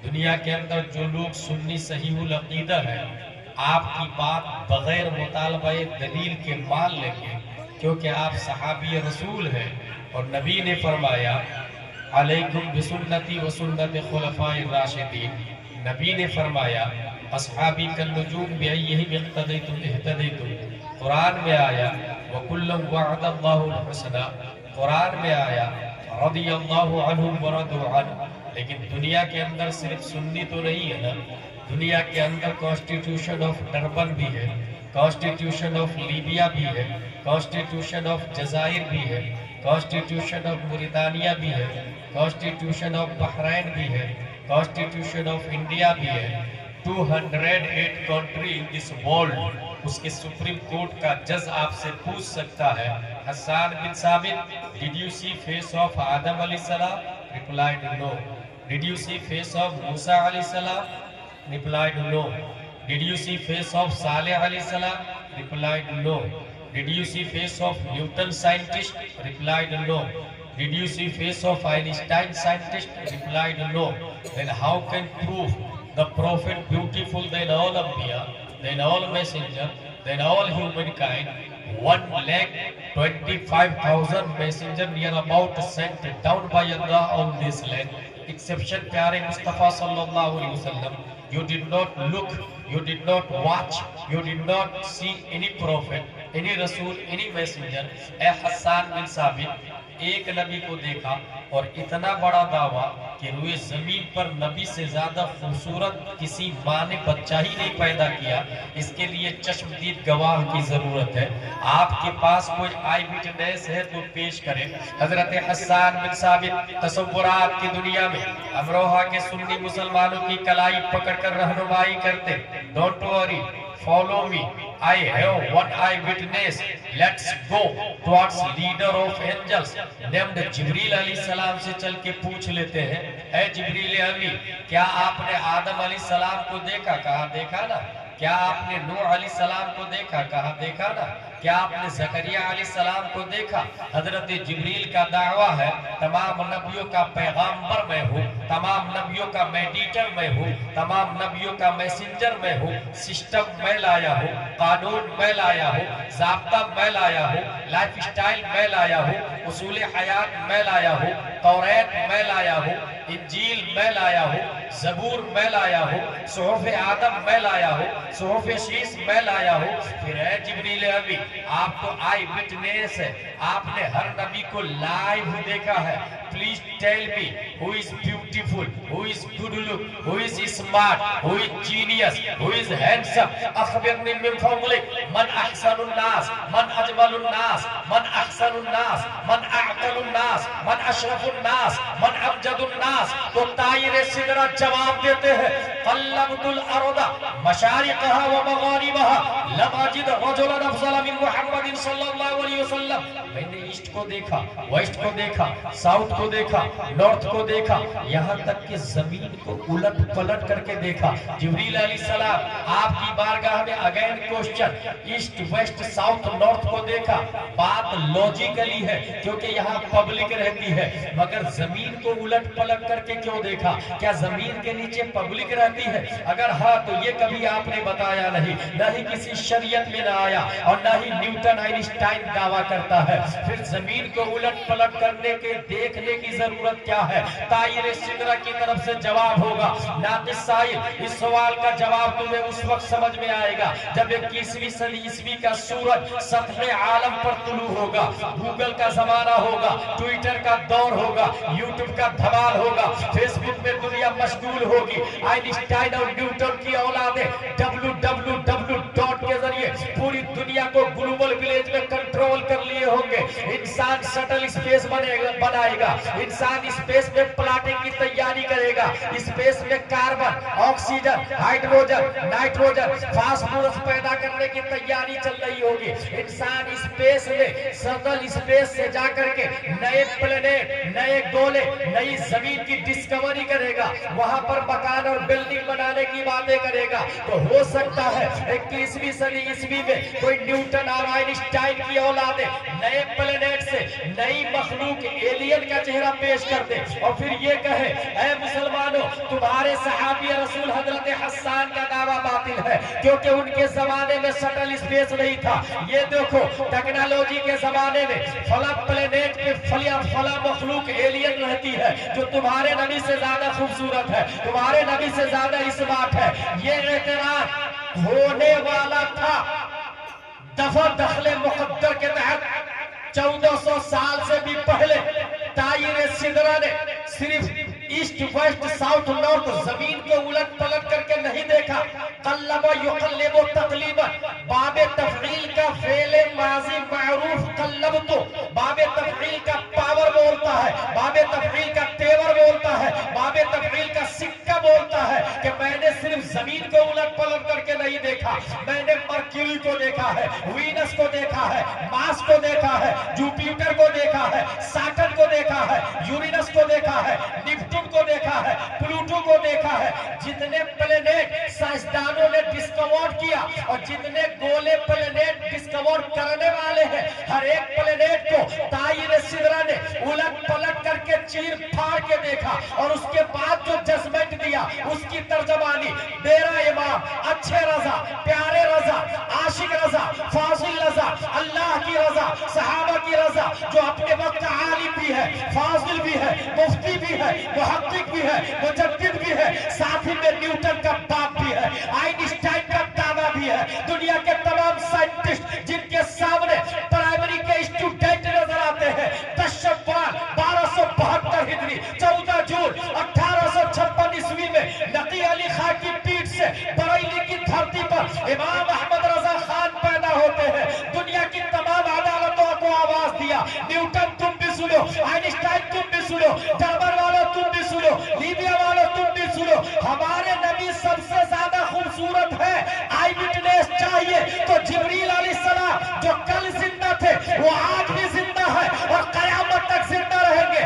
دنیا کے اندر جو لوگ سنی صحیح العقیدہ ہے، آپ کی بات بغیر مطالبہ دلیل کے مان لیں گے، کیونکہ آپ صحابی رسول ہیں، اور نبی نے فرمایا علیکم بسنتی و سنت خلفاء الراشدین، نبی نے فرمایا اصحابی کالنجوم بأیہم اقتدیتم اہتدیتم، قرآن میں آیا وَكُلًّا وَعَدَ اللَّهُ الْحُسْنَى، قرآن میں آیا رضی اللہ عنہم ورضوا عنہ۔ لیکن دنیا کے اندر صرف سنی تو نہیں ہے نا، دنیا کے اندر کانسٹیٹیوشن آف ڈربن بھی ہے، کانسٹیٹیوشن آف لیبیا بھی ہے، کانسٹیٹیوشن آف جزائر بھی ہے، کانسٹیٹیوشن آف موریتانیہ بھی ہے، کانسٹیٹیوشن آف بحرین بھی ہے، کانسٹیٹیوشن آف انڈیا بھی ہے۔ 208 کنٹری ان دس ورلڈ، اس کے سپریم کورٹ کا جج آپ سے پوچھ سکتا ہے Hassan bin Thabit did you see face of Adam علیہ السلام؟ Replied no. Did you see face of Musa علیہ السلام؟ Replied no. Did you see face of Salih علیہ السلام؟ Replied no. Did you see face of Newton scientist? Replied no. Did you see face of Einstein scientist? Replied no. Then how can prove the prophet beautiful than all Anbiya, than all messenger, than all humankind? 1,25,000 messenger near about sent down by Allah on this land. Exception pyare Mustafa sallallahu alaihi wasallam. You did not look, you did not watch, you did not see any prophet, any Rasul, any messenger. A Hassan bin ثابت، ایک نبی کو دیکھا اور اتنا بڑا دعویٰ کہ روئے زمین پر نبی سے زیادہ خوبصورت کسی ماں نے بچہ ہی نہیں پیدا کیا، اس کے لیے چشمدید گواہ کی ضرورت ہے۔ آپ کے پاس کوئی آئی وٹنس ہے تو پیش کریں۔ حضرت حسان بن ثابت تصورات کی دنیا میں امروہہ کے سنی مسلمانوں کی کلائی پکڑ کر رہنمائی کرتے۔ Don't worry, follow me, I have one eyewitness. Let's go towards leader of angels named جبریل علیہ السلام سے چل کے پوچھ لیتے ہیں، اے جبریل امین، کیا آپ نے آدم علیہ السلام کو دیکھا؟ کہا دیکھا نا۔ کیا آپ نے نوح علیہ السلام کو دیکھا؟ کہا دیکھا نا۔ کیا آپ نے زکریا علیہ السلام کو دیکھا؟ حضرت جبریل کا دعویٰ ہے تمام نبیوں کا پیغامبر میں ہوں، تمام نبیوں کا میڈیٹر میں ہوں، تمام نبیوں کا میسنجر میں ہوں، سسٹم میں لایا ہوں، قانون میں لایا ہوں، ضابطہ میں لایا ہوں، لائف سٹائل میں لایا ہوں، اصول حیات میں لایا ہوں، توریت میں لایا ہوں، انجیل میں لایا ہوں، زبور میں لایا ہوں، صحف آدم میں لایا ہوں، صحف شیس میں لایا ہوں۔ پھر اے جبریل امین، آپ تو آئی وٹنس ہے، آپ نے ہر نبی کو لائیو دیکھا ہے۔ Please tell me who is beautiful, who is good look, who is smart, who is genius, who is handsome. اخبرنی من فضلک من احسن الناس، من اجمل الناس، من احسن الناس، من اعقل الناس، من اشرف الناس، من امجد الناس۔ تو طائر سدرہ جواب دیتے ہیں قلبت الارض مشارقها ومغاربها لم اجد رجلا افضل من محمد صلی اللہ علیہ وسلم۔ میں نے ایسٹ کو دیکھا، ویسٹ کو دیکھا، ساؤتھ کو دیکھا، نارتھ کو دیکھا، یہاں تک کہ زمین کو الٹ پلٹ کر کے دیکھا۔ جبریل علیہ السلام آپ کی بارگاہ میں again question, east west south north کو دیکھا۔ بات لوجیکلی ہے کیونکہ یہاں پبلک رہتی ہے، مگر زمین کو الٹ پلٹ کر کے کیوں دیکھا؟ کیا زمین کے نیچے پبلک رہتی ہے؟ اگر ہاں تو یہ کبھی آپ نے بتایا نہیں، نہ ہی کسی شریعت میں نہ آیا، اور نہ ہی نیوٹن آئنسٹائن دعویٰ کرتا ہے۔ پھر زمین کو الٹ پلٹ کرنے کے دیکھنے کی ضرورت کیا ہے؟ طائر سدرہ کی طرف سے جواب ہوگا۔ ناقص سائل، اس سوال کا جواب تمہیں اس وقت سمجھ میں آئے گا جب 21ویں صدی عیسوی کا سورج سطح عالم پر طلوع ہوگا، گوگل کا زمانہ ہوگا، ٹویٹر کا دور ہوگا، یوٹیوب کا دھمال ہوگا، فیس بک میں دنیا مشغول ہوگی۔ آئنسٹائن اور نیوٹن کی اولادیں www کے ذریعے پوری دنیا کو گلوبل ولیج میں کنٹرول کر لیے ہوں گے۔ انسان سٹل اسپیس بنائے گا، انسان اسپیس میں پلاٹنگ کی تیاری کرے گا، اسپیس میں carbon, oxygen, hydrogen, nitrogen, phosphorus پیدا کرنے کی تیاری چل رہی ہوگی۔ انسان اسپیس میں سٹل اسپیس سے جا کر کے نئے پلینٹ، نئے گولے، نئی زمین کی ڈسکوری کرے گا، وہاں پر مکان اور بلڈنگ بنانے کی باتیں کرے گا۔ تو ہو سکتا ہے 21ویں صدی عیسوی میں کوئی نیوٹن اور آئنسٹائن کی اولادیں نئے پلینٹ سے نئی مخلوق ایلین کا چہرہ پیش کر دے اور پھر یہ کہے اے مسلمانوں تمہارے صحابی رسول حضرت حسان کا دعویٰ باطل ہے کیونکہ ان کے زمانے میں شٹل اسپیس نہیں تھا. یہ دیکھو ٹیکنالوجی کے زمانے میں فلاں پلینیٹ پہ فلاں مخلوق ایلین رہتی ہے جو تمہارے نبی سے زیادہ خوبصورت ہے, تمہارے نبی سے زیادہ اسمارٹ ہے. یہ اعتراض ہونے والا تھا دفع دخل مقدر کے تحت 1400 سال سے بھی پہلے. تائر سدرہ نے صرف ایسٹ ویسٹ ساؤتھ نارتھ زمین کو الٹ پلٹ کر کے نہیں دیکھا. قلب یقلب تقلیبا, باب تفعیل کا فعل ماضی معروف قلب تو باب تفعیل کا پاور بولتا ہے, باب تفعیل کا تیور بولتا ہے, باب تفعیل کا سکہ بولتا ہے کہ میں نے صرف زمین کو الٹ پلٹ کر کے نہیں دیکھا, میں نے مرکیوری کو دیکھا ہے, وینس کو دیکھا ہے, مارس کو دیکھا ہے, جوپیٹر کو دیکھا ہے, سیٹرن کو دیکھا ہے, یورینس کو دیکھا ہے, نیپٹون کو دیکھا ہے, پلوٹو کو دیکھا ہے. جتنے پلینیٹ سائنسدانوں نے ڈسکور کیا اور جتنے گولے پلینیٹ ڈسکور کرنے والے ہیں, ہر ایک پلینیٹ کو تائر سدرہ نے الٹ پلٹ کر کے چیر پھاڑ کے دیکھا اور اس کے بعد جو ججمنٹ دیا اس کی ترجمانی میرا امام, اچھے رضا, پیارے رضا, عاشق رضا, فاضل رضا, اللہ کی رضا, صحابہ کی رضا, جو اپنے وقت کا عالم بھی ہے, فاضل بھی ہے, مفتی بھی ہے, محقق بھی ہے, مجدد بھی ہے, ساتھ ہی میں نیوٹن کا باپ بھی ہے, آئنسٹائن کا دادا بھی ہے. دنیا کے تمام سائنٹسٹ جن کے سامنے پرائمری کے اسٹوڈنٹ نظر آتے ہیں, 10 شوال 1272 ہجری 14 جون 1856 عیسوی میں نقی علی خان کی پیٹھ سے بریلی کی دھرتی پر امام احمد رضا خان پیدا ہوتے ہیں. دنیا کی تمام عدالتوں کو آواز دیا, نیوٹن تم بھی سنو, آئنسٹائن تم بھی سنو, جرمن والوں تم بھی سنو, لیبیا والوں تم بھی سنو, ہمارے